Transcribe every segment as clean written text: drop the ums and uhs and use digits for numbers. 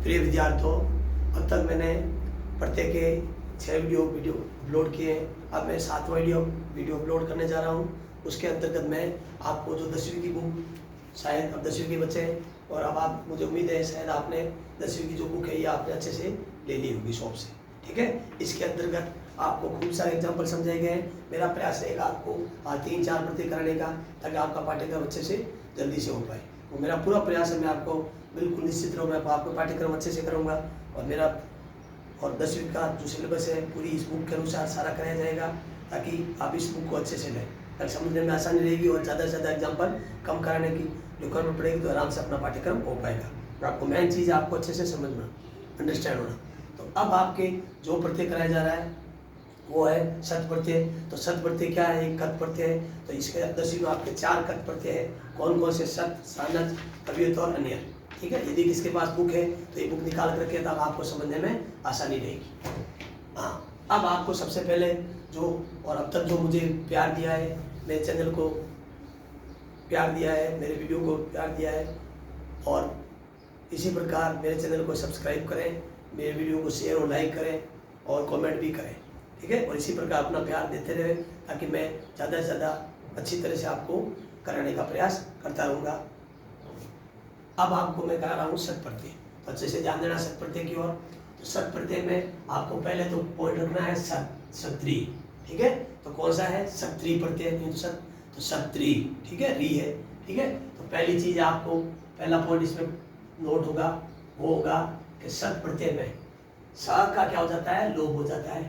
प्रिय विद्यार्थियों, अब तक मैंने प्रत्येक के 6 वीडियो अपलोड किए हैं। अब मैं 7वां वीडियो अपलोड करने जा रहा हूँ। उसके अंतर्गत मैं आपको जो 10वीं की बुक, शायद अब 10वीं के बच्चे हैं और अब आप, मुझे उम्मीद है शायद आपने 10वीं की जो बुक है ये आपने अच्छे से ले ली होगी शॉप से, ठीक है। इसके अंतर्गत आपको खूब सारे एग्जाम्पल समझाए गए हैं। मेरा प्रयास रहेगा आपको 3-4 प्रति कराने का, ताकि आपका पाठ्यक्रम अच्छे से जल्दी से हो पाए। तो मेरा पूरा प्रयास है, मैं आपको बिल्कुल निश्चित रहो, मैं आपको पाठ्यक्रम अच्छे से करूँगा। और मेरा और 10वीं का जो सिलेबस है पूरी इस बुक के अनुसार सारा कराया जाएगा, ताकि आप इस बुक को अच्छे से लें, ताकि समझने में आसानी रहेगी और ज़्यादा से ज़्यादा एग्जाम्पल कम कराने की रिक्वायरमेंट पड़ेगी, तो आराम से अपना पाठ्यक्रम हो पाएगा। तो आपको मेन चीज़ आपको अच्छे से समझना, अंडरस्टैंड होना। तो अब आपके जो प्रत्यय कराया जा रहा है वो है सत प्रत्यय। तो सत प्रत्यय क्या है? एक कत प्रत्यय है। तो इसके 10वीं में आपके 4 कत प्रत्यय है। कौन कौन से? सत, सानज, अव्यय और अन्य, ठीक है। यदि किसके पास बुक है तो ये बुक निकाल कर रखे, तब आपको समझने में आसानी रहेगी। हाँ, अब आपको सबसे पहले जो, और अब तक जो मुझे प्यार दिया है, मेरे चैनल को प्यार दिया है, मेरे वीडियो को प्यार दिया है, और इसी प्रकार मेरे चैनल को सब्सक्राइब करें, मेरे वीडियो को शेयर और लाइक करें और कमेंट भी करें, ठीक है। और इसी प्रकार अपना प्यार देते रहे, ताकि मैं ज़्यादा से ज़्यादा अच्छी तरह से आपको कराने का प्रयास करता रहूँगा। अब आपको मैं करा रहा हूँ सत प्रत्यय, तो अच्छे से ध्यान देना सत प्रत्यय की ओर। तो सत प्रत्यय में आपको पहले तो पॉइंट रखना है सत, सत्री, ठीक है। तो कौन सा है? सत्री प्रत्यय, तो सत्री, ठीक है, री है, ठीक है। तो पहली चीज आपको, पहला पॉइंट इसमें नोट होगा, वो होगा कि सत प्रत्यय में स का क्या हो जाता है? लोप हो जाता है।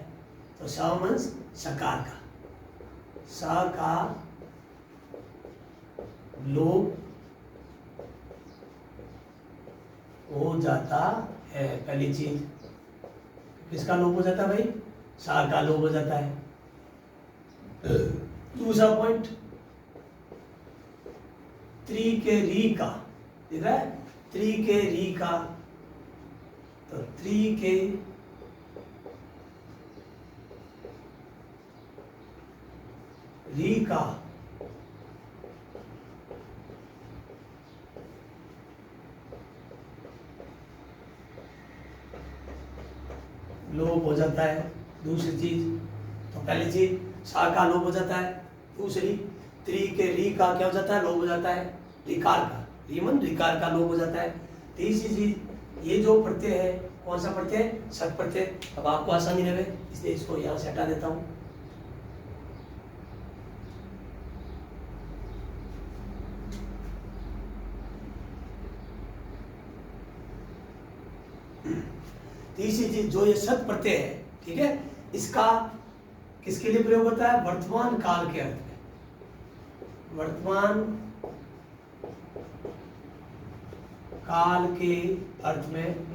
तो स मीन्स सकार का, स का लोप हो जाता है। पहली चीज, किसका लोप हो जाता है भाई? सा का लोप हो जाता है। दूसरा पॉइंट, त्री के री का, दिख रहा है? त्री के री का, तो त्री के री का लोप हो जाता है। दूसरी चीज, तो पहली चीज सा का लोप हो जाता है। दूसरी, त्री के री का क्या हो जाता है? लोप हो जाता है। रिकार का, रीमन रिकार का लोप हो जाता है। तीसरी चीज, ये जो प्रत्यय है, कौन सा प्रत्यय? सत प्रत्यय। अब आपको आसानी रहे इसलिए इसको यहां से हटा देता हूं। तीसरी चीज, जो ये सत प्रत्यय है, ठीक है, इसका किसके लिए प्रयोग होता है? वर्तमान काल के अर्थ में। वर्तमान काल के अर्थ में,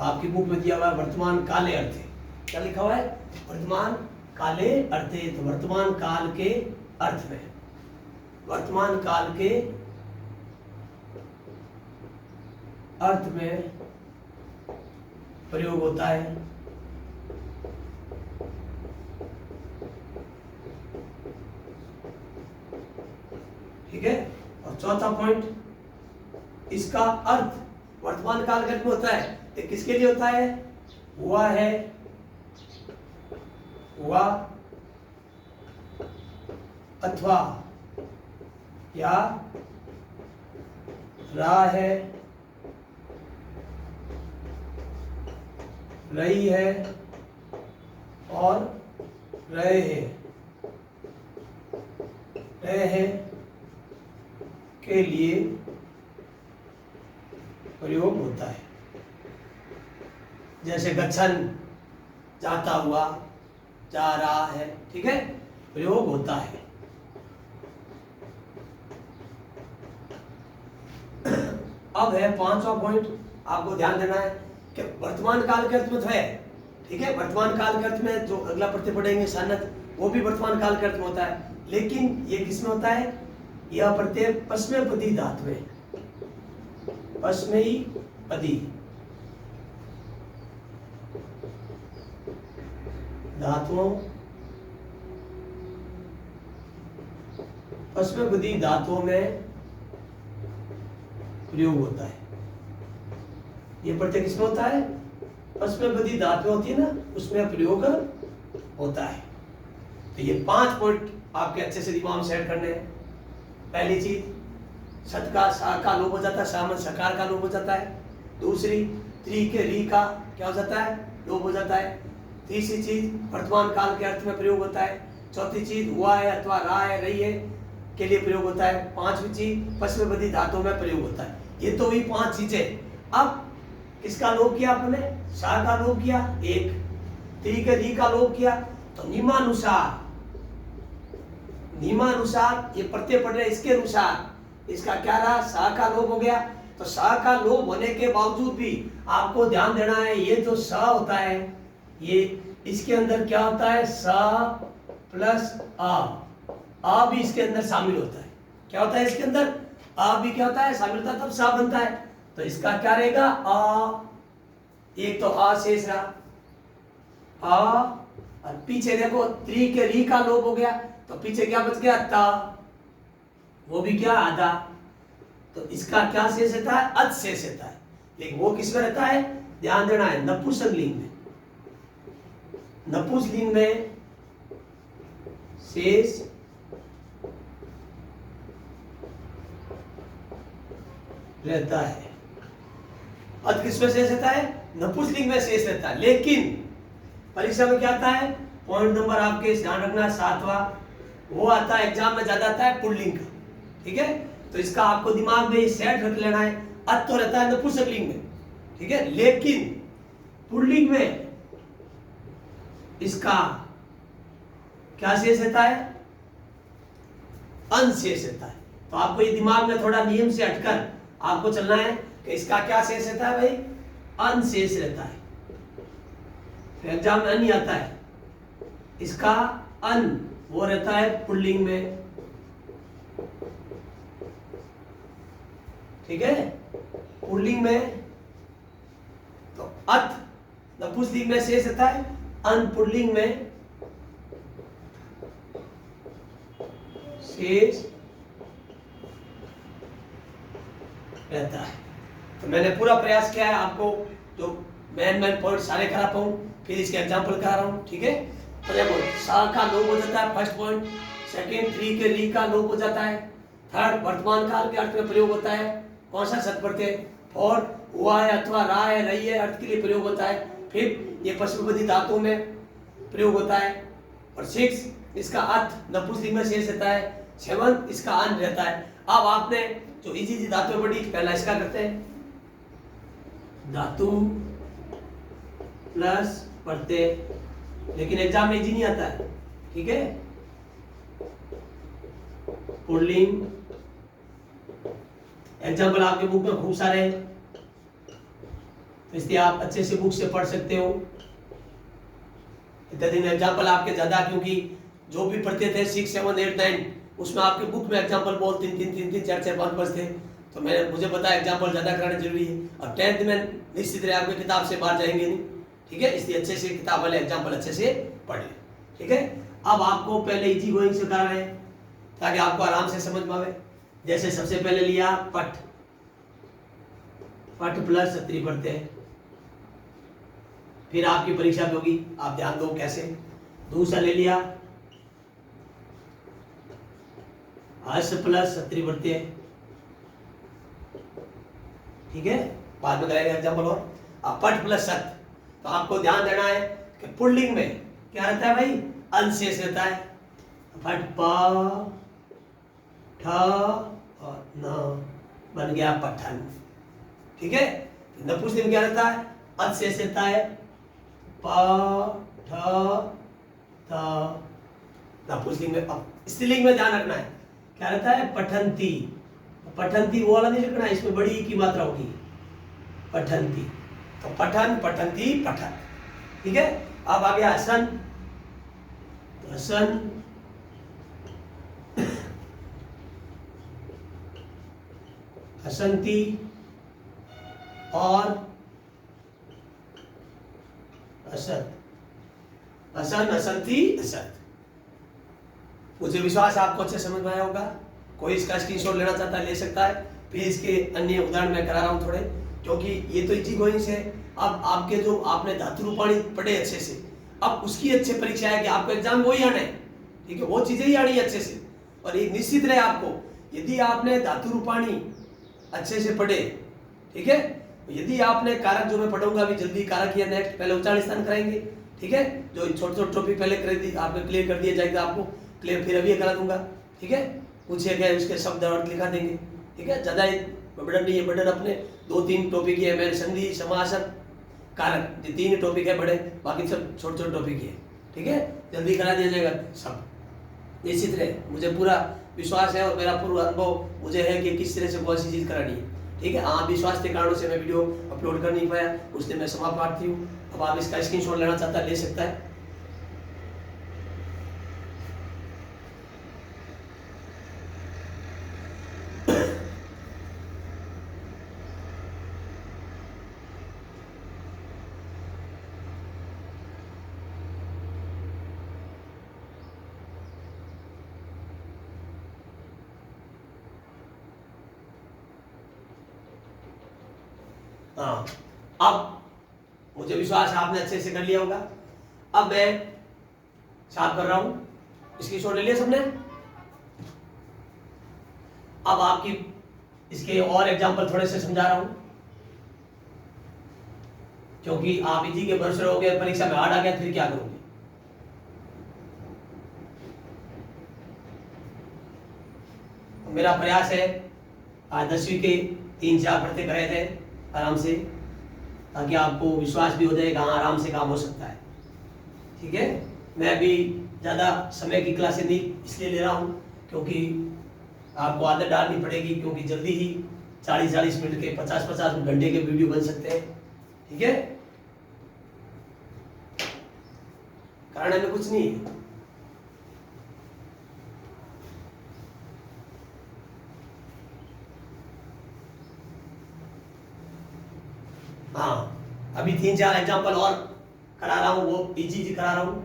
आपकी बुक में दिया हुआ है वर्तमान काले अर्थे, क्या लिखा हुआ है? वर्तमान काले अर्थे। तो वर्तमान काल के अर्थ में, वर्तमान काल के अर्थ में प्रयोग होता है। ठीक है। और चौथा पॉइंट, इसका अर्थ वर्तमान काल के अर्थ में होता है। ये किसके लिए होता है? हुआ है, हुआ अथवा या रहा है, रही है और रहे हैं, रहे हैं के लिए प्रयोग होता है। जैसे गच्छन, जाता हुआ, जा रहा है, ठीक है, प्रयोग होता है। अब है 5वां पॉइंट, आपको ध्यान देना है कि वर्तमान काल के अर्थ में तो है, ठीक है, वर्तमान काल के अर्थ में जो अगला प्रत्यय पढ़ेंगे सन्नत, वो भी वर्तमान काल के अर्थ में होता है। लेकिन ये किसमें होता है? यह प्रत्यय पश्मेपदी धातु में, पश्मेपदी धातुओं, पश्मेपदी धातुओं में प्रयोग होता है। ये प्रत्यय किसमें होता है? पश्चिमी धातु में होती है ना, उसमें प्रयोग होता है। तो ये 5 पॉइंट आपके अच्छे से दिमाग में सेट करने हैं। पहली चीज सत का सा का लोप हो जाता है, सामन सकार का लोप हो जाता है। दूसरी त्री के री का क्या हो जाता है? लोप हो जाता है। तीसरी चीज वर्तमान काल के अर्थ में प्रयोग होता है। चौथी चीज हुआ है अथवा रहा है रही है के लिए प्रयोग होता है। पांचवी चीज पश्चिमी धातुओं में प्रयोग होता है। ये तो हुई 5 चीजें। अब किसका लोप किया आपने? सा का लोप किया, एक त्री के री का लोप किया, तो नियमानुसार ये प्रत्यय पढ़ रहे, इसके अनुसार इसका क्या रहा? सा का लोप हो गया। तो सा का लोप होने के बावजूद भी आपको ध्यान देना है, ये जो सा होता है ये इसके अंदर क्या होता है? सा प्लस आ भी इसके अंदर शामिल होता है। क्या होता है इसके अंदर? आ भी क्या होता है? शामिल होता है, तब सा बनता है। तो इसका क्या रहेगा? आ, एक तो आ शेष रहा, आ, और पीछे देखो त्री के री का लोप हो गया, तो पीछे क्या बच गया? ता, वो भी क्या? आधा। तो इसका क्या शेष रहता है? अच शेष रहता है। लेकिन वो किसमें रहता है? ध्यान देना है, नपुंसकलिंग में। नपुंसकलिंग में शेष रहता है। अच किसमें शेष रहता है? नपुंसकलिंग में शेष रहता है। लेकिन परीक्षा में क्या आता है? पॉइंट नंबर आपके ध्यान रखना 7वां, वो आता है एग्जाम में ज्यादा आता है पुल्लिंग का। ठीक है, तो इसका आपको दिमाग में सेट रख लेना है। अत तो रहता है नपुंसकलिंग में, ठीक है, लेकिन पुल्लिंग में इसका क्या शेष रहता है? अन शेष रहता है। तो आपको ये दिमाग में थोड़ा नियम से हटकर आपको चलना है कि इसका क्या शेष रहता है भाई? अन शेष रहता है। एग्जाम में अन ही आता है, इसका अन वो रहता है पुल्लिंग में। ठीक है, पुल्लिंग में तो अत नपुंसकलिंग में शेष रहता है, अन पुल्लिंग में शेष रहता है। तो मैंने पूरा प्रयास किया है आपको जो मेन पॉइंट सारे करा पाऊं, फिर इसके एग्जाम्पल करा रहा हूं। ठीक है, तो देखो सा का लोप हो जाता है, फर्स्ट पॉइंट। सेकंड त्री के री का लोप हो जाता है। थर्ड वर्तमान काल के अर्थ में प्रयोग होता है, कौन सा सत प्रत्यय। फोर्थ हुआ है अथवा रहा है रही है अर्थ के लिए प्रयोग होता है। फिफ्थ ये पश्चिमी धातुओं में प्रयोग होता है। और सिक्स इसका अर्थ नपुंसकलिंग में शेष रहता है। सेवन इसका अन रहता है। अब आपने जो इजी धातु पढ़ी, पहला इसका करते हैं, धातु प्लस प्रत्यय, लेकिन एग्जाम में इजी नहीं आता है। ठीक है, पुल्लिंग एग्जाम्पल आपके बुक में खूब सारे हैं, तो इसलिए आप अच्छे से बुक से पढ़ सकते हो। इतने दिन एग्जाम्पल आपके ज्यादा, क्योंकि जो भी पढ़ते थे 6, 7, 8, 9 उसमें आपके बुक में एग्जाम्पल बहुत 3, 4, 5 थे। तो मुझे पता है एग्जाम्पल ज्यादा कराना जरूरी है। और 10th में निश्चित रहे आपके किताब से बाहर जाएंगे नहीं। ठीक है, इसलिए अच्छे से किताब वाले एग्जाम्पल अच्छे से पढ़ लें। ठीक है, अब आपको पहले इजी गोइंग से करा रहे हैं ताकि आपको आराम से समझ में आवे। जैसे सबसे पहले लिया पट, पट प्लस सत्री प्रत्यय, फिर आपकी परीक्षा में होगी, आप ध्यान दो कैसे। दूसरा ले लिया हस प्लस सत्री प्रत्यय। ठीक है, बाद में करेंगे एग्जाम्पल। और अब पट प्लस सत, तो आपको ध्यान देना है कि पुल्लिंग में क्या रहता है भाई? अन शेष रहता है। फट प ठ और न बन गया पठन। ठीक है, नपुंसकलिंग में क्या रहता है? अच शेष रहता है, प ठ थ। नपुंसकलिंग में, अब स्त्रीलिंग में ध्यान रखना है क्या रहता है? पठंती। पठंती वो वाला नहीं रखना है, इसमें बड़ी की मात्रा होगी, पठंती। तो पठन, पठंती, पठन। ठीक है, अब आ गया हसन, तो हसन, हसंती और असत। हसन, हसंती, असत। मुझे विश्वास है आपको अच्छे समझ में आया होगा। कोई इसका स्क्रीनशॉट लेना चाहता है ले सकता है, फिर इसके अन्य उदाहरण मैं करा रहा हूँ थोड़े, क्योंकि ये तो इजी गोइंग है। अब आपके जो आपने धातु रूपाणी पढ़े अच्छे से, अब उसकी अच्छे परीक्षा है कि आपको एग्जाम वही आना है, ठीक है, वो चीजें ही आनी है अच्छे से। और एक निश्चित रहे आपको, यदि आपने धातु रूपाणी अच्छे से पढ़े, ठीक है, यदि आपने कारक जो मैं पढ़ूंगा अभी जल्दी कारक या नेक्स्ट पहले उच्चारण स्थान कराएंगे, ठीक है, जो छोटे छोटे टॉपिक पहले कर दी आपने क्लियर कर दिया जाएगा, आपको क्लियर फिर अभी करा दूंगा, ठीक है, पूछिए गए उसके शब्द अर्थ लिखा देंगे, ठीक है, ज्यादा बर्डन नहीं है, बर्डन अपने 2-3 टॉपिक ही है, मैंने संधि समासक कारक ये 3 टॉपिक है बड़े, बाकी सब छोटे छोटे टॉपिक ही है, ठीक है, जल्दी करा दिया जाएगा सब, निश्चित रहे, मुझे पूरा विश्वास है और मेरा पूरा अनुभव मुझे है कि किस तरह से कौन सी चीज करानी है, ठीक है। हाँ, विश्वास के कारणों से मैं वीडियो अपलोड कर नहीं पाया, उसने मैं क्षमा प्रार्थी हूँ। अब आप इसका स्क्रीनशॉट लेना चाहता है ले सकता है। हाँ, अब मुझे विश्वास है आपने अच्छे से कर लिया होगा। अब मैं साफ कर रहा हूं, इसकी शॉट ले लिया सबने। अब आपकी इसके और एग्जांपल थोड़े से समझा रहा हूं, क्योंकि आप इजी के भरोसे रहोगे, परीक्षा में हार्ड आ गया फिर क्या करोगे। मेरा प्रयास है आज 10वीं के 3-4 पढ़ते करे थे आराम से, ताकि आपको विश्वास भी हो जाएगा, हाँ आराम से काम हो सकता है, ठीक है। मैं अभी ज़्यादा समय की क्लासें नहीं इसलिए ले रहा हूँ क्योंकि आपको आदत डालनी पड़ेगी, क्योंकि जल्दी ही 40-40 मिनट के 50-50 घंटे के वीडियो बन सकते हैं, ठीक है, कारण में कुछ नहीं है। हाँ, अभी 3-4 एग्जांपल और करा रहा हूं, वो इजी करा रहा हूं।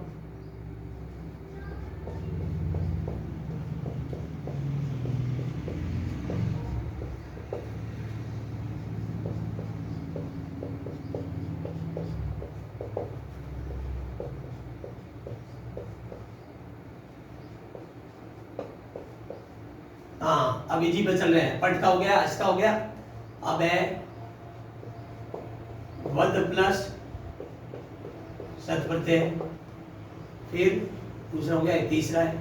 हाँ, अब इजी पे चल रहे हैं, पट का हो गया, अच का हो गया, अब है वध प्लस सत प्रत्यय, फिर दूसरा हो गया, तीसरा है,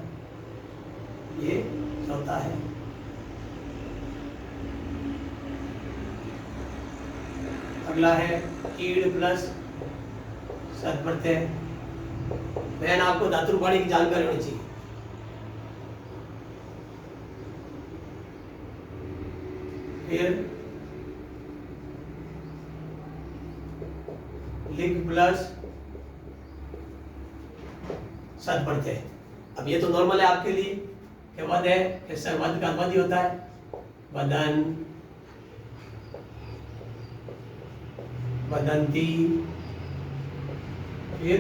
ये चौथा है, अगला है कीड़ प्लस सत प्रत्यय। मैंने आपको धातु रूपाणी की जानकारी होनी चाहिए। फिर लिंग प्लस सत प्रत्यय। अब ये तो नॉर्मल है आपके लिए कि वध है, कि वध का वध ही होता है, वदन, वदंती, फिर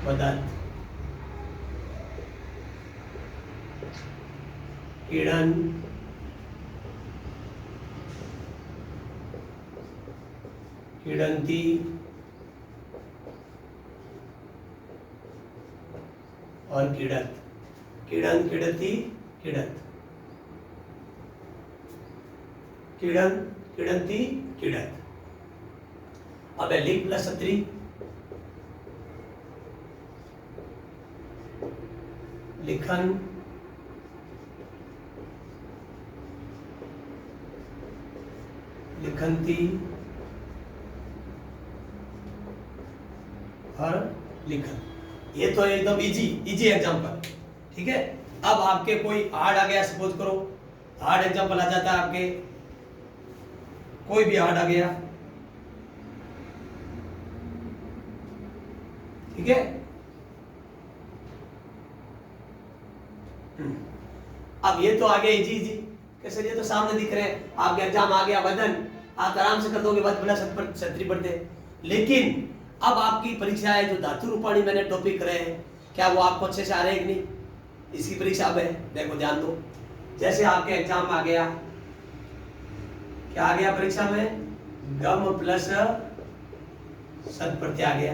वदत, कीड़न, कीड़ंती, और कीड़त, कीड़न, कीड़ती, कीड़त, कीड़न, कीड़ंती, कीड़त। अब है लिंग प्लस सत्री, लिखन, लिखंती और लिखन। ये तो एकदम इजी एग्जांपल, ठीक है। अब आपके कोई हार्ड आ गया, सपोज करो हार्ड एग्जांपल आ जाता है आपके, कोई भी हार्ड आ गया, ठीक है। अब ये तो आ गया इजी, कैसे, ये तो सामने दिख रहे हैं, आपके एग्जाम आ गया वदन, आप आराम से कर दोगे, वध प्लस सत्री पढ़ते। लेकिन अब आपकी परीक्षा है जो धातु रूपाणी मैंने टॉपिक करे हैं, क्या वो आपको अच्छे से आ रहे हैं कि नहीं, इसकी परीक्षा अब है, देखो ध्यान दो। जैसे आपके एग्जाम आ गया, क्या आ गया परीक्षा में, गम प्लस सत प्रत्यय आ गया।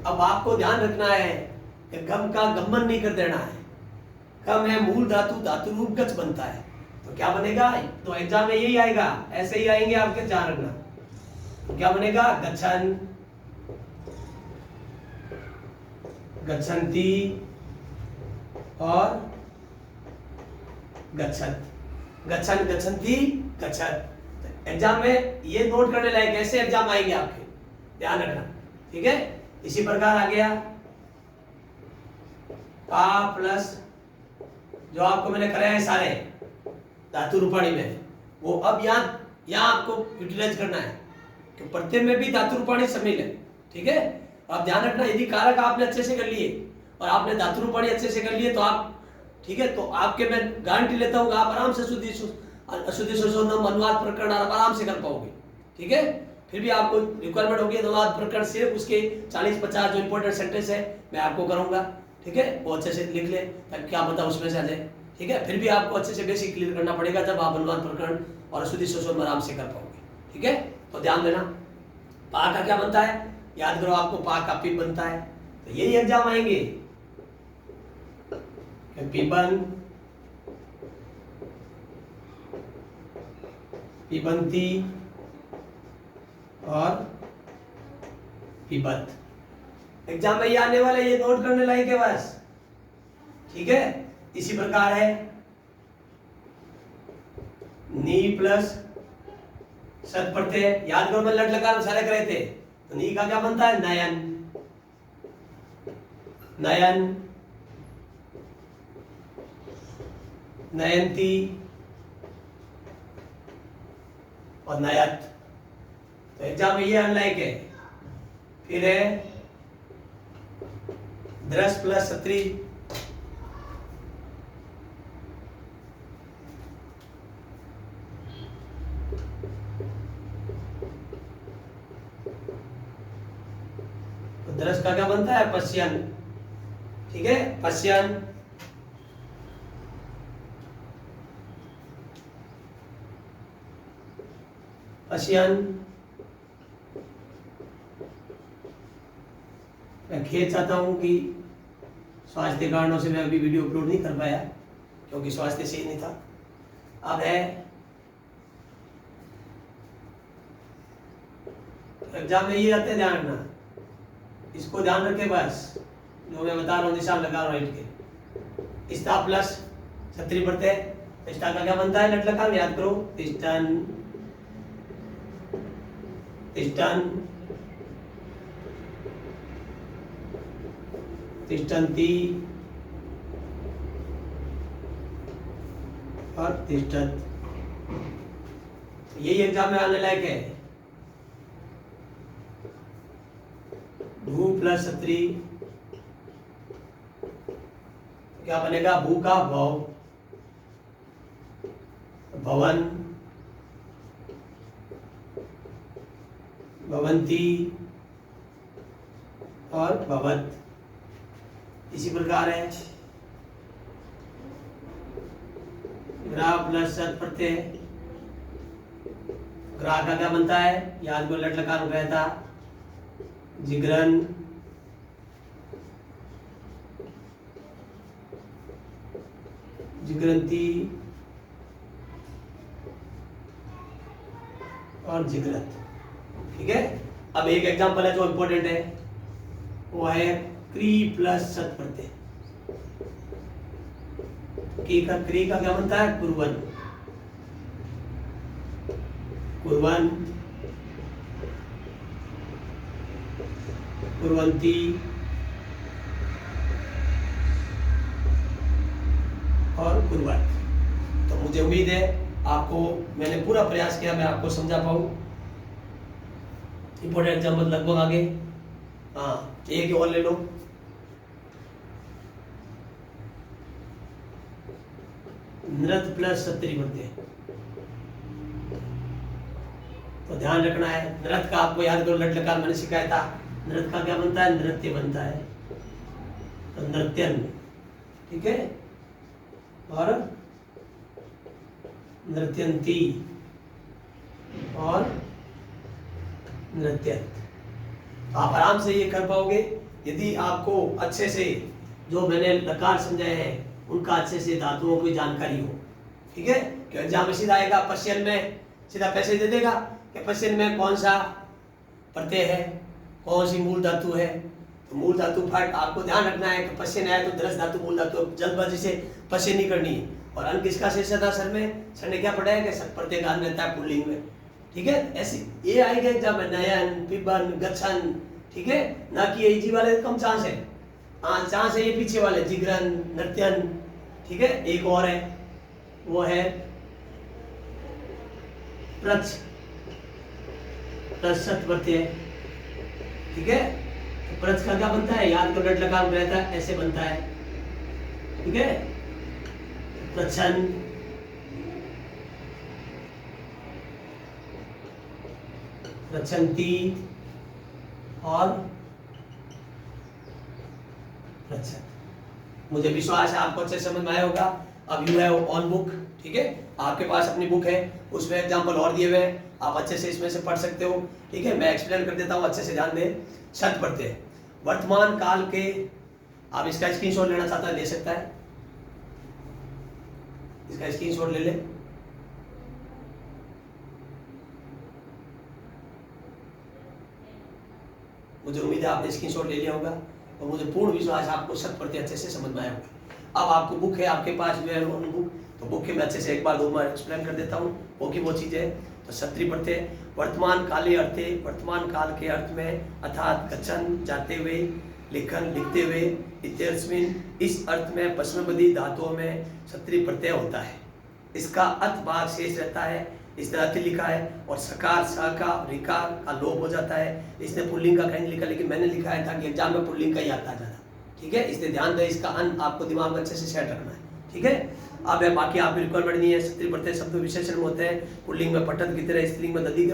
अब आपको ध्यान रखना है कि गम का गमन नहीं कर देना है। गम है मूल धातु, धातु रूप गच बनता है, तो क्या बनेगा? तो एग्जाम में यही आएगा, ऐसे ही आएंगे आपके, ध्यान रखना। तो क्या बनेगा? गच्छन, गच्छन्ति और गच्छत, गच्छन, गच्छन्ति, गच्छत। एग्जाम में ये नोट करने लायक, ऐसे एग्जाम आएंगे आपके, ध्यान रखना, ठीक है। इसी प्रकार आ गया पा प्लस जो आपको मैंने कराया है सारे धातु रूपाणी में, वो अब यहाँ आपको यूटिलाइज करना है कि प्रत्यय में भी धातु रूपाणी शामिल है, ठीक है। आप ध्यान रखना, यदि कारक आपने अच्छे से कर लिए और आपने धातु रूपाणी अच्छे से कर लिए तो आप, ठीक है, तो आपके मैं गारंटी लेता हूँ आप आराम से अशुद्धि सुशोधन अनुवाद प्रकरण आराम से कर पाओगे, ठीक है। फिर भी आपको रिक्वायरमेंट होगी अनुवाद प्रकरण, सिर्फ उसके 40-50 जो इंपॉर्टेंट सेंटेंस है मैं आपको करूंगा, ठीक है, वो अच्छे से लिख ले ताकि क्या पता उसमें से आ जाए, ठीक है। फिर भी आपको अच्छे से बेसिक क्लियर करना पड़ेगा, जब आप अनुवाद प्रकरण और अशुद्धि सुशोधन आराम से कर पाओगे, ठीक है। तो ध्यान देना, पा का क्या बनता है, याद करो आपको, पा का पिप बनता है, तो यही एग्जाम आएंगे, पिबन, पिबंती और पिबत। एग्जाम में ये आने वाला, ये नोट करने लायक है बस, ठीक है। इसी प्रकार है नी प्लस सत प्रत्यय, याद करो मैं लट लकार सारे करे थे, तो नी का क्या बनता है? नयन, नयन, नयंती और नयत। तो एग्जाम में ये अनलाइक है। फिर है दृश प्लस सत्री, तो दृश का क्या बनता है? पश्यन, ठीक है, पश्यन, पश्यन। मैं खेद चाहता हूं कि स्वास्थ्य कारणों से मैं अभी वीडियो अपलोड नहीं कर पाया, क्योंकि स्वास्थ्य सही नहीं था। अब है एग्जाम में ये आते हैं, ध्यान रखना, इसको ध्यान रखे बस, जो मैं बता रहा हूँ निशान लगा रहा हूँ इट के। स्था प्लस छत्री प्रत्यय, स्था का क्या बनता है? लट लकार, याद करो, तिष्ठन, तिष्ठन, तिष्ठन्ति और तिष्ठत। यही एग्जाम में आने लायक है। भू प्लस छत्री, क्या बनेगा? भू का भव, भवन, भवंती और भवत। इसी प्रकार है ग्रा प्लस सत प्रत्यय, ग्रा का क्या बनता है? याद को लट लकार हो गया था, जिगरन, जिगरंती और जिगरत, ठीक है। अब एक एग्जांपल है जो इंपॉर्टेंट है, वो है क्री प्लस सत प्रत्यय। क्री का क्या बनता है? कुर्वन, कुर्वन, कुर्वंती और कुर्वत। तो मुझे उम्मीद है आपको, मैंने पूरा प्रयास किया मैं आपको समझा पाऊं। इंपॉर्टेंट एग्जाम्पल लगभग आगे, हाँ एक और ले लो, नृत प्लस सत्री प्रत्यय। तो ध्यान रखना है, नृत का आपको याद करो, लट लकार मैंने सिखाया था, नृत का क्या बनता है? नृत्य बनता है, तो नृत्यन, ठीक है, और नृत्यंती और नृत्य। तो आप आराम से ये कर पाओगे यदि आपको अच्छे से जो मैंने लकार समझाए हैं उनका अच्छे से धातुओं की जानकारी हो। ठीक है, कि एग्जाम में सीधा आएगा, पश्चिम में सीधा पैसे दे देगा कि पश्चिम में कौन सा प्रत्यय है, कौन सी मूल धातु है। तो मूल धातु पार्ट आपको ध्यान रखना है कि पश्चिम आए तो दृढ़ धातु मूल धातु, जल्दबाजी से पश्चिम नहीं करनी है। और अंक किसका शेष था सर में, सर ने क्या पढ़ाया कि सर प्रत्यय का अंत रहता है पुल्लिंग में। ठीक है, ऐसी ये आएगा एग्जाम में, नयन, पिबन, गच्छन। ठीक है, ना कि ये जी वाले कम चांस है, चांस है ये पीछे वाले जिगरन, नृत्यन। ठीक है, एक और है वो है प्रच्छ प्रत्यय। ठीक है, तो प्रच्छ का क्या बनता है, याद कर लकार रहता है ऐसे बनता है। ठीक है, प्रच्छन, प्रच्छन्ति और प्रच्छन। मुझे विश्वास है आपको अच्छे समझ में आया होगा। अब यू हैव ऑन बुक, ठीक है, आपके पास अपनी बुक है, उसमें एग्जाम्पल और दिए हुए हैं, आप अच्छे से इसमें से पढ़ सकते हो। ठीक है, मैं एक्सप्लेन कर देता हूँ, अच्छे से ध्यान दें। शब्द प्रत्यय वर्तमान काल के, आप इसका स्क्रीनशॉट लेना चाहता है ले सकता है, इसका स्क्रीनशॉट ले ले। मुझे उम्मीद है आपने स्क्रीनशॉट ले लिया होगा और मुझे पूर्ण विश्वास है आपको शब्द प्रत्यय अच्छे से समझ में आया होगा। अब आपको बुक है आपके पास जो है बुक, तो बुक के मैं अच्छे से एक बार दो बार एक्सप्लेन कर देता हूँ वो की वो चीज़ है। तो क्षत्रिय प्रत्यय वर्तमान काले अर्थे, वर्तमान काल के अर्थ में अर्थात गच्छन जाते हुए, लिखन लिखते हुए, इत्यस्मिन इस अर्थ में पश्चिमपदी धातुओं में क्षत्रिय प्रत्यय होता है। इसका अर्थ भाग शेष रहता है, इस तरह लिखा है। और सकार सा का रिकार का लोप हो जाता है। इसने पुल्लिंग का कहीं नहीं लिखा, लेकिन मैंने लिखा है ताकि एग्जाम में पुल्लिंग का ही आता ज़्यादा। ठीक है, इसलिए ध्यान दें, इसका अन आपको दिमाग में अच्छे से सेट रखना है। ठीक है, अब है बाकी आपकी रिक्वायरमेंट नहीं है। क्षत्रिय प्रत्यय शब्द विशेषण में होते हैं, पुल्लिंग में पठन की तरह, स्त्रीलिंग में दधि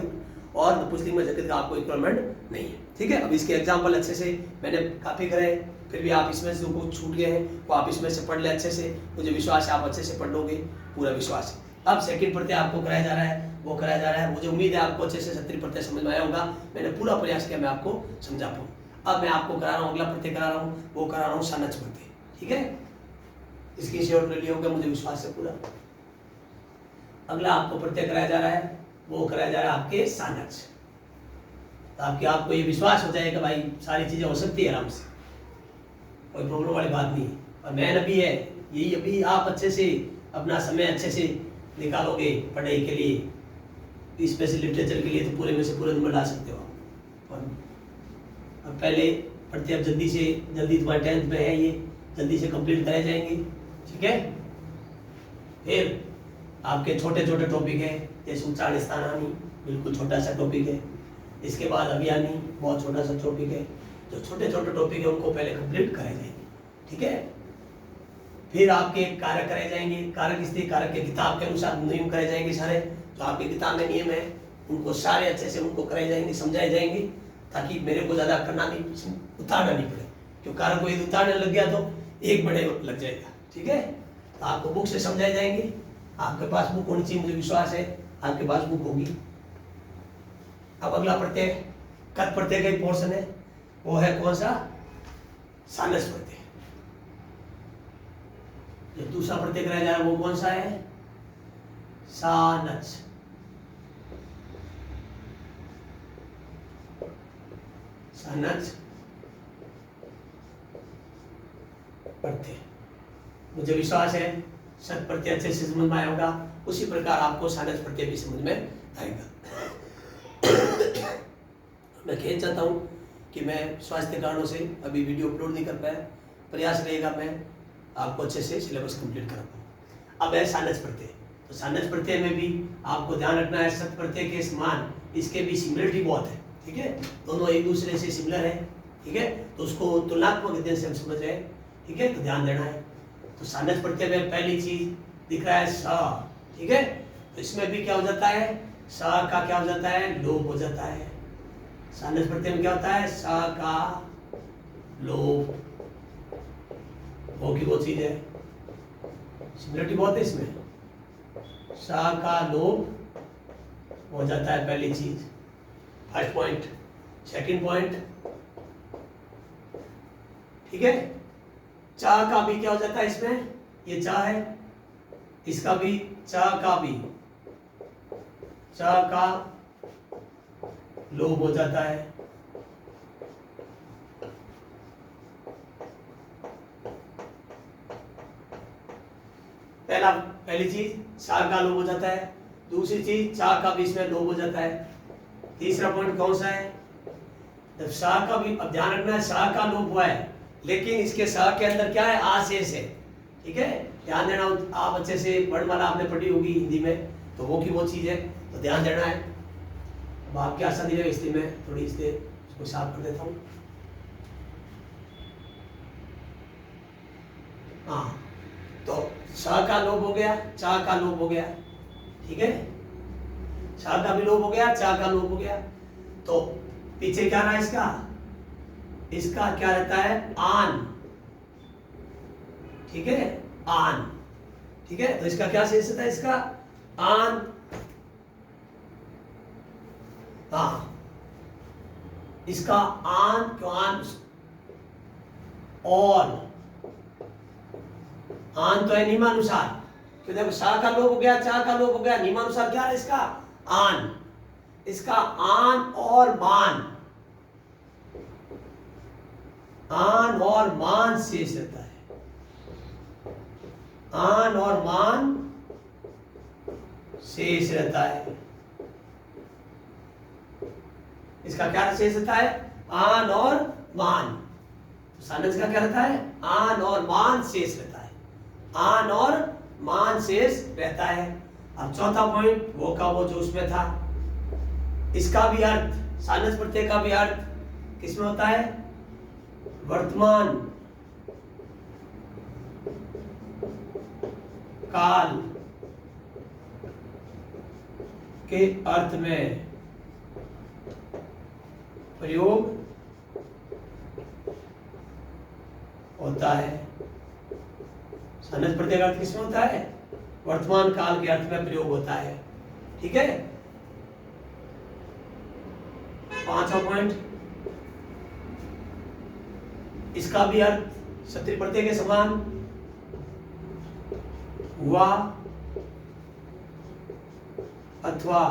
और नपुंसकलिंग में जगत का आपको रिक्वायरमेंट नहीं है। ठीक है, अब इसके एग्जाम्पल अच्छे से मैंने काफ़ी करे, फिर भी आप इसमें से कुछ छूट गए हैं वो आप इसमें से पढ़ ले अच्छे से। मुझे विश्वास है आप अच्छे से पढ़ लोगे, पूरा विश्वास है। अब सेकंड प्रत्यय आपको कराया जा रहा है, वो कराया जा रहा है। मुझे उम्मीद है आपको अच्छे से क्षत्रिय प्रत्यय समझ में आया होगा। मैंने पूरा प्रयास किया मैं आपको समझा पाऊँ। अब मैं आपको करा रहा हूँ अगला प्रत्यय करा रहा हूँ, वो करा रहा हूँ सानच प्रत्यय। ठीक है, इसकी शेयर ले लिया होगा, मुझे विश्वास है पूरा। अगला आपको प्रत्यय कराया जा रहा है, वो कराया जा रहा है आपके सानच। तो आपको ये विश्वास हो जाएगा भाई सारी चीजें हो सकती है आराम से, कोई प्रॉब्लम वाली बात नहीं है। और मैन अभी है यही, अभी आप अच्छे से अपना समय अच्छे से निकालोगे पढ़ाई के लिए, स्पेशल लिटरेचर के लिए, तो पूरे में से पूरे नंबर ला सकते हो आप। और अब पहले प्रत्यय अब जल्दी तुम्हारे 10th में है, ये जल्दी से कंप्लीट कराए जाएंगे। ठीक है, फिर आपके छोटे छोटे टॉपिक है, जैसे उच्चारण स्थानानी, बिल्कुल छोटा सा टॉपिक है। इसके बाद अभियानी, बहुत छोटा सा टॉपिक है। जो छोटे छोटे टॉपिक है उनको पहले कंप्लीट कराए जाएंगे। ठीक है, फिर आपके कारक कराए जाएंगे, कारक स्थिति कारक के किताब के अनुसार नियम कराए जाएंगे सारे, जो आपकी किताब में नियम है उनको सारे अच्छे से उनको कराए जाएंगे, समझाए जाएंगे, ताकि मेरे को ज़्यादा करना नहीं, उतारना नहीं पड़े। क्योंकि कारक को यदि उतारने लग गया तो एक बड़े लग जाएगा। ठीक है, तो आपको बुक से समझाए जाएंगे। आपके पास बुक होनी चाहिए, मुझे विश्वास है आपके पास बुक होगी। अब अगला प्रत्यय कत प्रत्यय का एक पोर्शन है, वो है कौन सा, सानस प्रत्यय। जो दूसरा प्रत्यय कराया जा रहा है वो कौन सा है, सानच। सानच प्रत्यय, मुझे विश्वास है सत प्रत्यय अच्छे से समझ में आया होगा, उसी प्रकार आपको सानच प्रत्यय भी समझ में आएगा। मैं कहना चाहता हूँ कि मैं स्वास्थ्य कारणों से अभी वीडियो अपलोड नहीं कर पाया, प्रयास रहेगा मैं आपको अच्छे से सिलेबस कंप्लीट करा पाऊँ। अब है सानच प्रत्यय। तो सानच प्रत्यय में भी आपको ध्यान रखना है, सत प्रत्यय के समान इसके भी सिमिलरिटी बहुत है। ठीक है, दोनों एक दूसरे से सिमिलर है। ठीक है, तो उसको तुलनात्मक अध्ययन से हम समझ रहे हैं। ठीक है, तो ध्यान देना है। तो सानच प्रत्यय में पहली चीज दिख रहा है स। ठीक है, तो इसमें भी क्या हो जाता है, स का क्या हो जाता है, लोप हो जाता है। सानच प्रत्यय में क्या होता है, स का लोप, वो की वो चीज है, सिमिलरिटी बहुत है इसमें। स का लोप हो जाता है पहली चीज, फर्स्ट पॉइंट। सेकंड पॉइंट, ठीक है, चा का भी क्या हो जाता है इसमें, ये चा है, इसका भी चा का भी, चा का लोभ हो जाता है। पहली चीज चा का लोभ हो जाता है, दूसरी चीज चा का भी इसमें लोभ हो जाता है। तीसरा पॉइंट कौन सा है, जब सा का भी, अब ध्यान रखना है सा का लोभ हुआ है लेकिन इसके सा के अंदर क्या है, आ शेष है, ठीक है, ध्यान देना। आप अच्छे से वर्णमाला आपने पढ़ी होगी हिंदी में, तो वो की वो चीज है, तो ध्यान देना है। अब आपकी आशा दी है, इसलिए मैं थोड़ी इससे इसको साफ कर देता हूँ। हाँ, तो सा का लोभ हो गया, चा का लोभ हो गया, ठीक है, सा का भी लोभ हो गया, चा का लोभ हो गया। तो पीछे क्या रहा इसका, इसका क्या रहता है, आन, ठीक है, आन, ठीक है, तो इसका क्या शेष रहता है, इसका आन, हाँ, इसका आन, क्यों आन, और आन तो है नियमानुसार, क्यों देखो सा का लोभ हो गया, चा का लोभ हो गया, नियमानुसार क्या है इसका, आन, इसका आन और मान, आन और मान शेष रहता है, आन और मान शेष रहता है। इसका क्या शेष रहता है, आन और मान, सानस का क्या रहता है, आन और मान शेष रहता है, आन और मान शेष रहता है। अब चौथा पॉइंट वो का वो जो उसमें था, इसका भी अर्थ, सानस प्रत्यय का भी अर्थ किसमें होता है, वर्तमान काल के अर्थ में प्रयोग होता है। सानस प्रत्यय का अर्थ किसमें होता है, वर्तमान काल के अर्थ में प्रयोग होता है, ठीक है। पांचवा पॉइंट, इसका भी अर्थ क्षत्रिय प्रत्यय के समान हुआ अथवा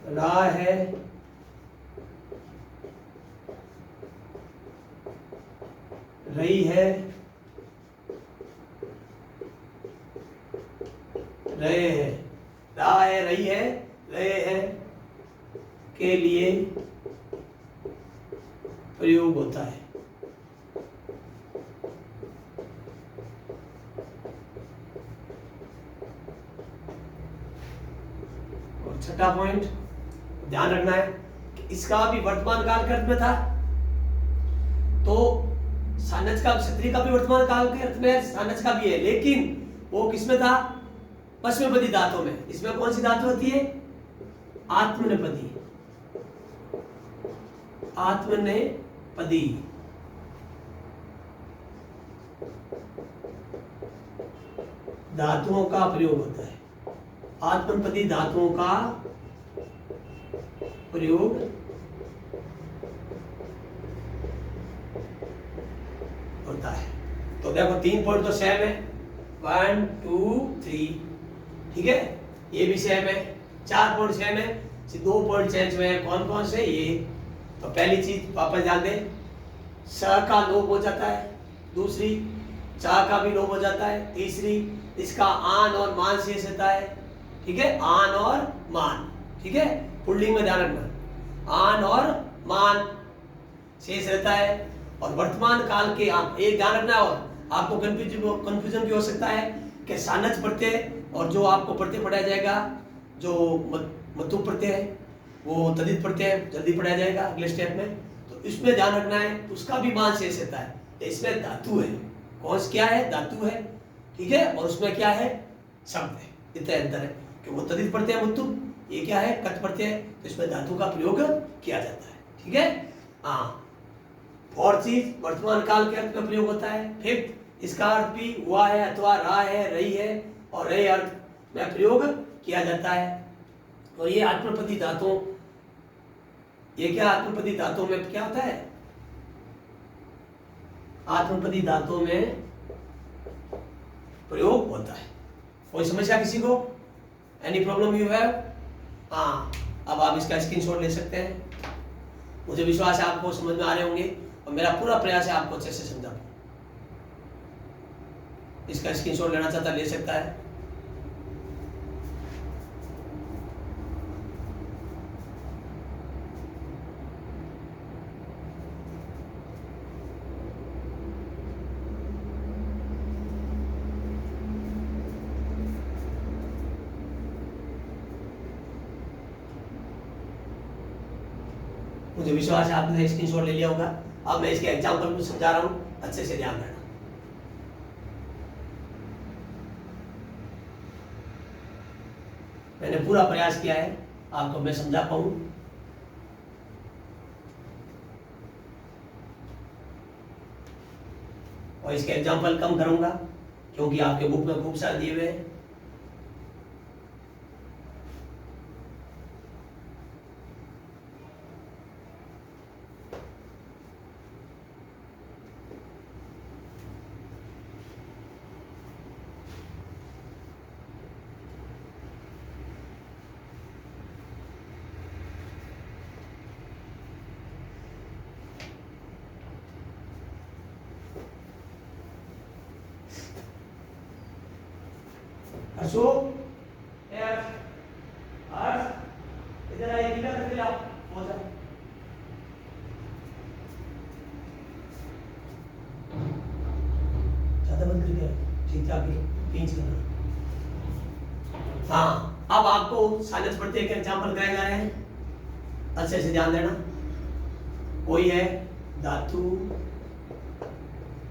रहा है, रही है, रहे हैं, रहा है, रही है, रहे हैं के लिए प्रयोग होता है। और छठा पॉइंट ध्यान रखना है कि इसका भी वर्तमान काल के अर्थ में था, तो सानच का, क्षत्रिय का भी वर्तमान काल के अर्थ में सानच का भी है, लेकिन वो किसमें था, पश्चिमपदी धातु में। इसमें कौन सी धातु होती है, आत्मनेपदी, आत्मनेपदी, धातुओं का प्रयोग होता है, आत्मनेपदी धातुओं का प्रयोग होता है। तो देखो 3 पॉइंट तो सेम है, 1 2 3, ठीक है, ये भी सेम है, 4 पॉइंट सेम है, 2 पॉइंट चेंज हुए हैं, कौन कौन से, ये। तो पहली चीज वापस ध्यान दें, स का लोप हो जाता है, दूसरी चा का भी लोप हो जाता है, तीसरी इसका आन और मान शेष रहता है, ठीक है, आन और मान, ठीक है, पुल्लिंग में ध्यान रखना, आन और मान शेष रहता है। और वर्तमान काल के आप एक ध्यान रखना, और आपको कंफ्यूजन भी हो सकता है कि सानच प्रत्यय और जो आपको प्रत्यय पढ़ाया जाएगा, जो मतु प्रत्यय है, वो तदित प्रत्यय जल्दी पढ़ाया जाएगा अगले स्टेप में, तो इसमें ध्यान रखना है, तो उसका भी मान शेष रहता है। इसमें धातु है, कौन सा क्या है, धातु है, ठीक है, और उसमें क्या है, शब्द है, इतना अंतर है कि वो तदित प्रत्यय मुत्तु, ये क्या है, कट प्रत्यय, तो इसमें धातु का प्रयोग किया जाता है, ठीक है। हाँ, और चीज वर्तमान काल के अर्थ में प्रयोग होता है। फिफ्थ, इसका अर्थ भी हुआ है अथवा रहा है, रही है और रे अर्थ में प्रयोग किया जाता है। और ये आत्मनेपदी धातुओं, ये क्या आत्मनेपदी धातुओं में क्या होता है? आत्मनेपदी धातुओं में प्रयोग होता है। कोई समस्या किसी को? Any problem you have? हाँ, अब आप इसका स्क्रीनशॉट ले सकते हैं। मुझे विश्वास है आपको समझ में आ रहे होंगे और मेरा पूरा प्रयास है आपको अच्छे से समझा पाऊं। इसका स्क्रीनशॉट लेना चाहता ले सकता है। मुझे विश्वास है आपने स्क्रीनशॉट ले लिया होगा। अब मैं इसके एग्जांपल को समझा रहा हूं, अच्छे से ध्यान देना। मैंने पूरा प्रयास किया है आपको मैं समझा पाऊं। और इसके एग्जांपल कम करूंगा क्योंकि आपके बुक में खूब सारे दिए हुए हैं। अशोक इधर आइए, किधर करके आप पहुंचा ज्यादा बंद करके ठीक ठाक पिंच करना। हाँ, अब आपको साइलेंस पढ़ते के एग्जांपल कराए जा रहे हैं, अच्छे से ध्यान देना। कोई है धातु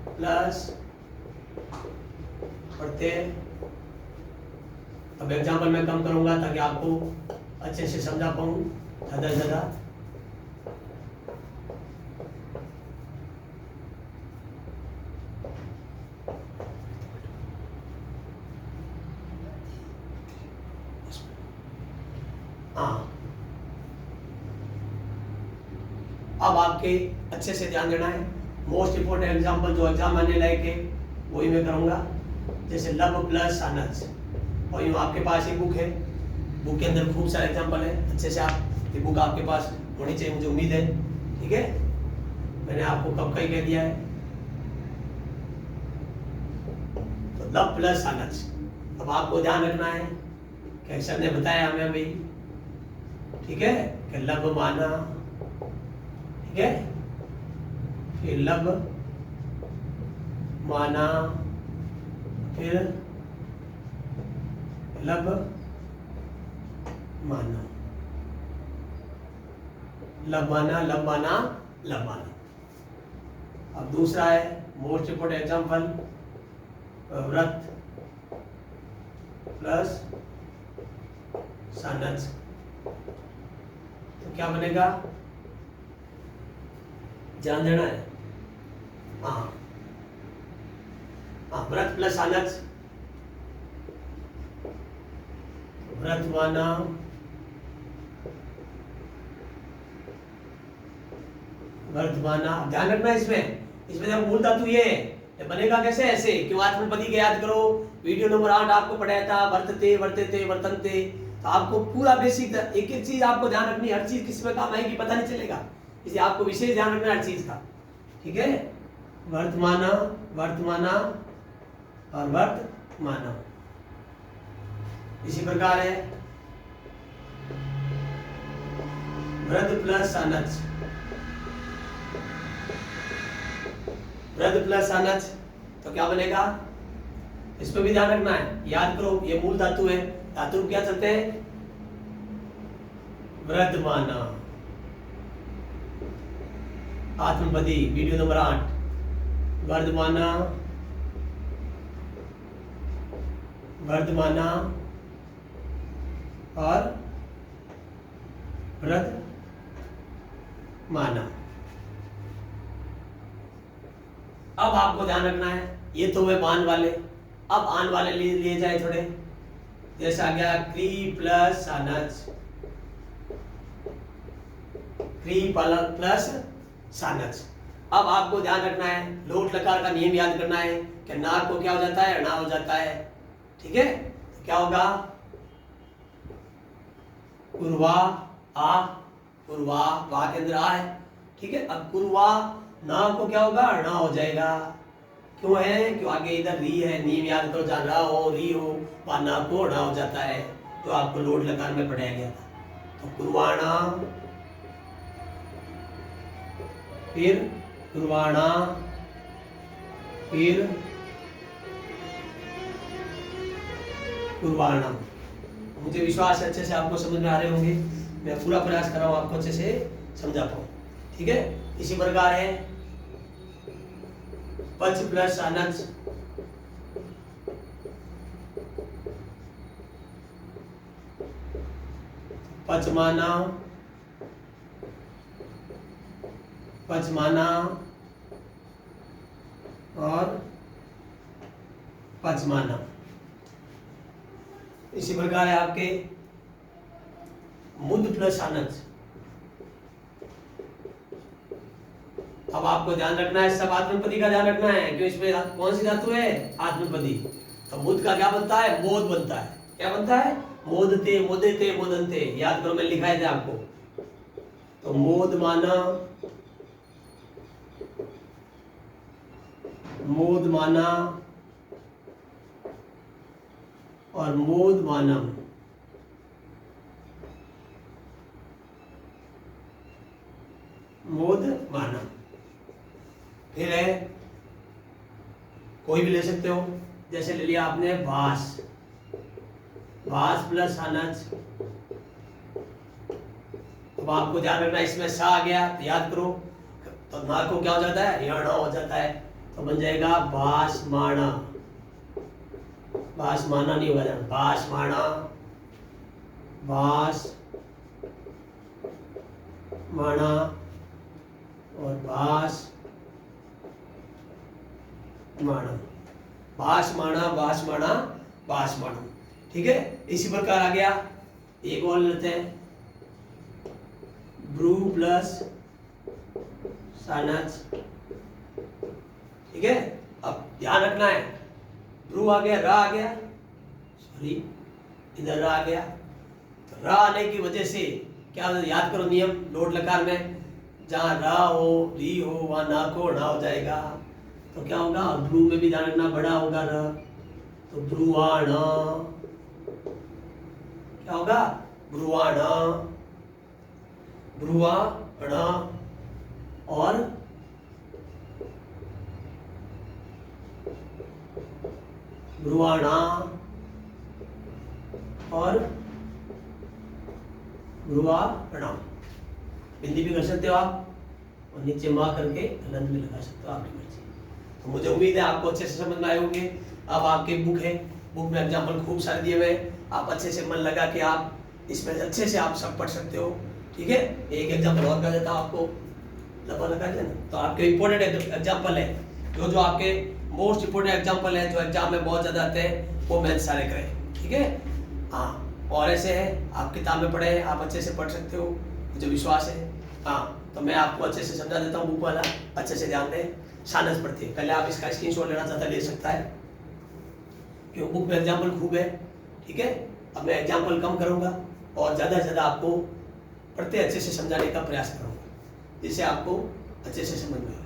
प्लस पढ़ते। अब एग्जांपल मैं कम करूंगा ताकि आपको अच्छे से समझा पाऊं ज्यादा से ज्यादा। हाँ, अब आपके अच्छे से ध्यान देना है। मोस्ट इंपोर्टेंट एग्जांपल जो एग्जाम आने लायक है वही मैं करूंगा। जैसे लब प्लस अनज, और यूँ आपके पास एक बुक है, बुक के अंदर खूब सारे एग्जांपल है। अच्छे से आप ये बुक आपके पास होनी चाहिए, मुझे उम्मीद है। ठीक है, मैंने आपको कब का ही कह दिया है। तो लब प्लस अनज, अब आपको ध्यान रखना है कि सर ने बताया हमें भाई, ठीक है, कि लब माना, ठीक है, फिर लब माना, फिर लब माना, लब माना, लब माना, लब माना। अब दूसरा है मोस्ट इंपोर्टेंट एग्जांपल, व्रत प्लस सानज, तो क्या बनेगा? ध्यान देना है। हाँ हाँ, व्रत प्लस सानज, व्रत माना, व्रत माना। ध्यान रखना इसमें जब मूल धातु ये है, बनेगा कैसे? ऐसे क्यों? आत्मनेपदी के याद करो, वीडियो नंबर 8 आपको पढ़ाया था, वर्तते वर्तते वर्तन्ते। तो आपको पूरा बेसिक एक एक चीज आपको ध्यान रखनी, हर चीज किस में काम आएगी पता नहीं चलेगा, इसलिए आपको विशेष ध्यान रखना हर चीज का। ठीक है, वर्तमाना, वर्तमाना और वर्तमाना। इसी प्रकार है वृद्ध प्लस अनज, वृद्ध प्लस अनज, तो क्या बनेगा? इस पर भी ध्यान रखना है, याद करो ये मूल धातु है, धातु क्या चलते हैं? वृद्धमाना। आत्मनेपदी वीडियो नंबर 8, वर्धमाना, वर्धमाना और वृद्धमाना। अब आपको ध्यान रखना है, ये तो वे मान वाले। अब आन वाले लिए जाए थोड़े, जैसा आ गया क्री प्लस सानच, क्री प्लस सानच। अब आपको ध्यान रखना है, लोट लकार का नियम याद करना है कि नाक को क्या हो जाता है, अणा हो जाता है। ठीक है, तो क्या होगा, कुरवा आ, कुरवा वा के अंदर आ है। ठीक है, अब कुरवा ना को क्या होगा, अणा हो जाएगा। क्यों है, क्यों आगे इधर री है, नियम याद करो, जहां रा हो री हो वहां ना को अणा हो जाता है, तो आपको लोट लकार में पढ़ाया गया था। तो कुरवाणा, फिर कुरवाणा, फिर कुरवाणा। मुझे विश्वास है अच्छे से आपको समझ में आ रहे होंगे, मैं पूरा प्रयास कर रहा हूं आपको अच्छे से समझा पाऊं। ठीक है, इसी प्रकार है पच प्लस अनच, पचमाना, पचमाना और पचमाना। इसी प्रकार है आपके मुद प्लस अनच। अब आपको ध्यान रखना है, सब आत्मपदी का ध्यान रखना है, क्यों इसमें कौन सी धातु है, आत्मपदी। तो मुद का क्या बनता है, मोद बनता है। क्या बनता है, मोदते, मोदेते, मोदंते। याद करो, मैंने लिखाए थे आपको। तो मोद माना, मोद माना और मोद मानम। मोद मानम। फिर है, कोई भी ले सकते हो, जैसे ले लिया आपने भास, भास प्लस अनच। अब आपको ध्यान रखना, इसमें सा आ गया तो याद करो, तो ना को क्या हो जाता है, याणा हो जाता है, तो बन जाएगा भास माणा। भास माना नहीं होगा, भास माणा, भास माणा और भास माणा, भास माणा, भास माणा, भास माणा। ठीक है, इसी प्रकार आ गया, एक और लेते हैं, ब्रू प्लस सानच। ठीक है, अब ध्यान रखना है, ब्रू आ गया, रा आ गया, सॉरी इधर रा आ गया, तो रा आने की वजह से क्या याद करो नियम, लोट लकार में जहां रा हो री हो वहां ना को ना हो जाएगा, तो क्या होगा, ब्रू में भी ध्यान रखना, बड़ा होगा र, तो ब्रुवाणा। क्या होगा, ब्रुवाणा, ब्रुवाणा और ब्रुवाणा और ब्रुवाणा। बिंदी भी कर सकते हो आप, और नीचे माँ करके हलंत भी लगा सकते हो, आपकी मर्जी। तो मुझे उम्मीद है आपको अच्छे से समझ में आए होंगे। अब आपकी बुक है, बुक में एग्जाम्पल खूब सारे दिए हुए, आप अच्छे से मन लगा के आप इसमें अच्छे से आप सब पढ़ सकते हो। ठीक है, एक एग्जाम्पल और कर देता हूँ आपको, लगा लगा देना। तो आपके इम्पोर्टेंट एग्जाम्पल है, जो आपके मोस्ट इम्पोर्टेंट एग्जाम्पल है, जो एग्जाम में बहुत ज़्यादा आते हैं, वो मैंने सारे करे। ठीक है, हाँ, और ऐसे है, आप किताब में पढ़े, आप अच्छे से पढ़ सकते हो, मुझे विश्वास है। हाँ, तो मैं आपको अच्छे से समझा देता हूँ, बुक वाला अच्छे से ध्यान दें। सानस पढ़ते हैं, पहले आप इसका स्क्रीनशॉट लेना चाहता ले सकता है, क्योंकि बुक में एग्जाम्पल खूब है। ठीक है, अब मैं एग्जाम्पल कम करूँगा और ज़्यादा से ज़्यादा आपको पढ़ते अच्छे से समझाने का प्रयास करूँगा, जिससे आपको अच्छे से समझ में आए।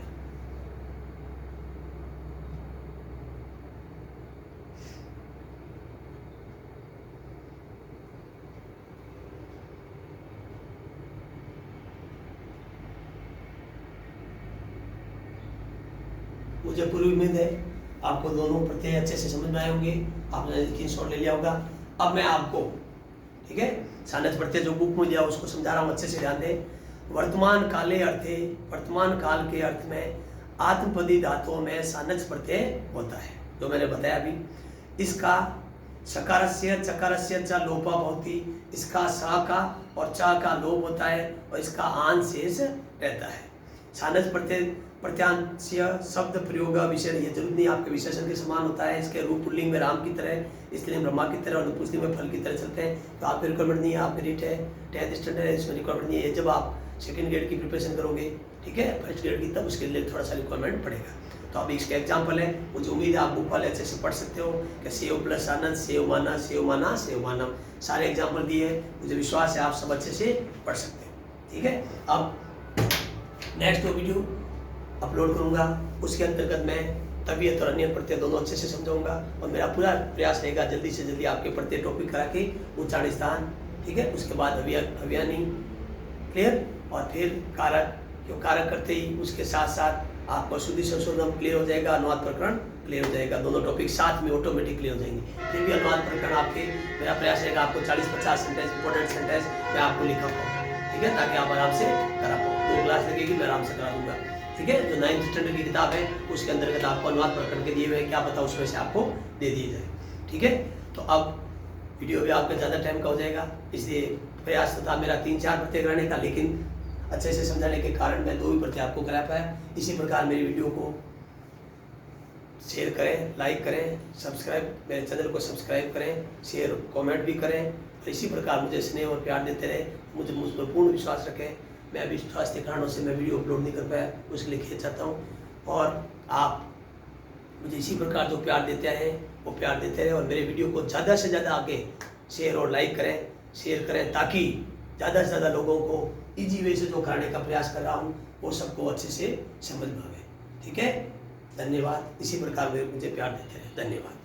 मुझे पूरी उम्मीद है आपको दोनों प्रत्यय अच्छे से समझ में आए होंगे, आपने स्क्रीनशॉट ले लिया होगा। अब मैं आपको, ठीक है, सानच प्रत्यय जो बुक में दिया उसको समझा रहा हूँ, अच्छे से ध्यान दें। वर्तमान काले अर्थे, वर्तमान काल के अर्थ में आत्मपदी धातुओं में सानच प्रत्यय होता है, जो मैंने बताया अभी। इसका सकारस्य चकारस्य च लोपा भवति, इसका सा का और चा का लोप होता है और इसका आन शेष रहता है। सानच प्रत्यय प्रत्यांशीय शब्द प्रयोग विशेषण, ये जरूरी नहीं आपके विशेषण के समान होता है। इसके रूप पुल्लिंग में राम की तरह, स्त्रीलिंग ब्रह्मा की तरह और नपुंसकलिंग में फल की तरह चलते हैं। तो आपकी रिक्वायरमेंट नहीं है, आप मेरिट है 10th स्टैंडर्ड है, इसमें रिक्वायरमेंट नहीं है। जब आप सेकंड ग्रेड की प्रिपरेशन करोगे, ठीक है, फर्स्ट ग्रेड की, तब उसके लिए थोड़ा सा रिक्वायरमेंट पड़ेगा। तो अभी इसका एग्जाम्पल है, मुझे उम्मीद है आप बुक वाले अच्छे से पढ़ सकते हो कि सेव प्लस आनंद, सेव माना, सेव माना, सेव मानव, सारे एग्जाम्पल दिए हैं। मुझे विश्वास है आप सब अच्छे से पढ़ सकते हो। ठीक है, अब नेक्स्ट वीडियो अपलोड करूंगा, उसके अंतर्गत मैं तबीयत और अन्य प्रत्यय दोनों अच्छे से समझाऊंगा और मेरा पूरा प्रयास रहेगा जल्दी से जल्दी आपके प्रत्यय टॉपिक करा के उच्चारण स्थान, ठीक है, उसके बाद अभियानी क्लियर, और फिर कारक, जो कारक करते ही उसके साथ साथ आपको शुद्धि संशोधन क्लियर हो जाएगा, अनुवाद प्रकरण क्लियर हो जाएगा, दोनों टॉपिक साथ में ऑटोमेटिक क्लियर हो जाएंगे। फिर भी अनुवाद प्रकरण आपके, मेरा प्रयास रहेगा आपको 40-50 सेंटेंस, इंपॉर्टेंट सेंटेंस मैं आपको लिखा पाऊँ, ठीक है, ताकि आप आराम से करा पाओ। 2 क्लास लगेगी, मैं आराम से करा दूंगा, ठीक है। जो 9th स्टैंडर्ड की किताब है उसके अंतर्गत आपको अनुवाद प्रकरण के दिए हुए हैं, क्या पता उसमें से आपको दे दिए जाए, ठीक है। तो अब वीडियो भी आपका ज़्यादा टाइम का हो जाएगा, इसलिए प्रयास था मेरा 3-4 प्रत्यय कराने का, लेकिन अच्छे से समझाने के कारण मैं 2 ही प्रत्यय आपको करा पाया। इसी प्रकार मेरी वीडियो को शेयर करें, लाइक करें, सब्सक्राइब, मेरे चैनल को सब्सक्राइब करें, शेयर कमेंट भी करें, और इसी प्रकार मुझे स्नेह और प्यार देते रहे। मुझ पर पूर्ण विश्वास रखें। मैं अभी स्वास्थ्य कारणों से मैं वीडियो अपलोड नहीं कर पाया, उसके लिए खेद चाहता हूँ, और आप मुझे इसी प्रकार जो प्यार देते हैं वो प्यार देते रहें, और मेरे वीडियो को ज़्यादा से ज़्यादा आगे शेयर और लाइक करें, शेयर करें, ताकि ज़्यादा से ज़्यादा लोगों को इजी वे से जो कराने का प्रयास कर रहा हूँ वो सबको अच्छे से समझ में आए, ठीक है। धन्यवाद, इसी प्रकार मुझे प्यार देते रहे, धन्यवाद।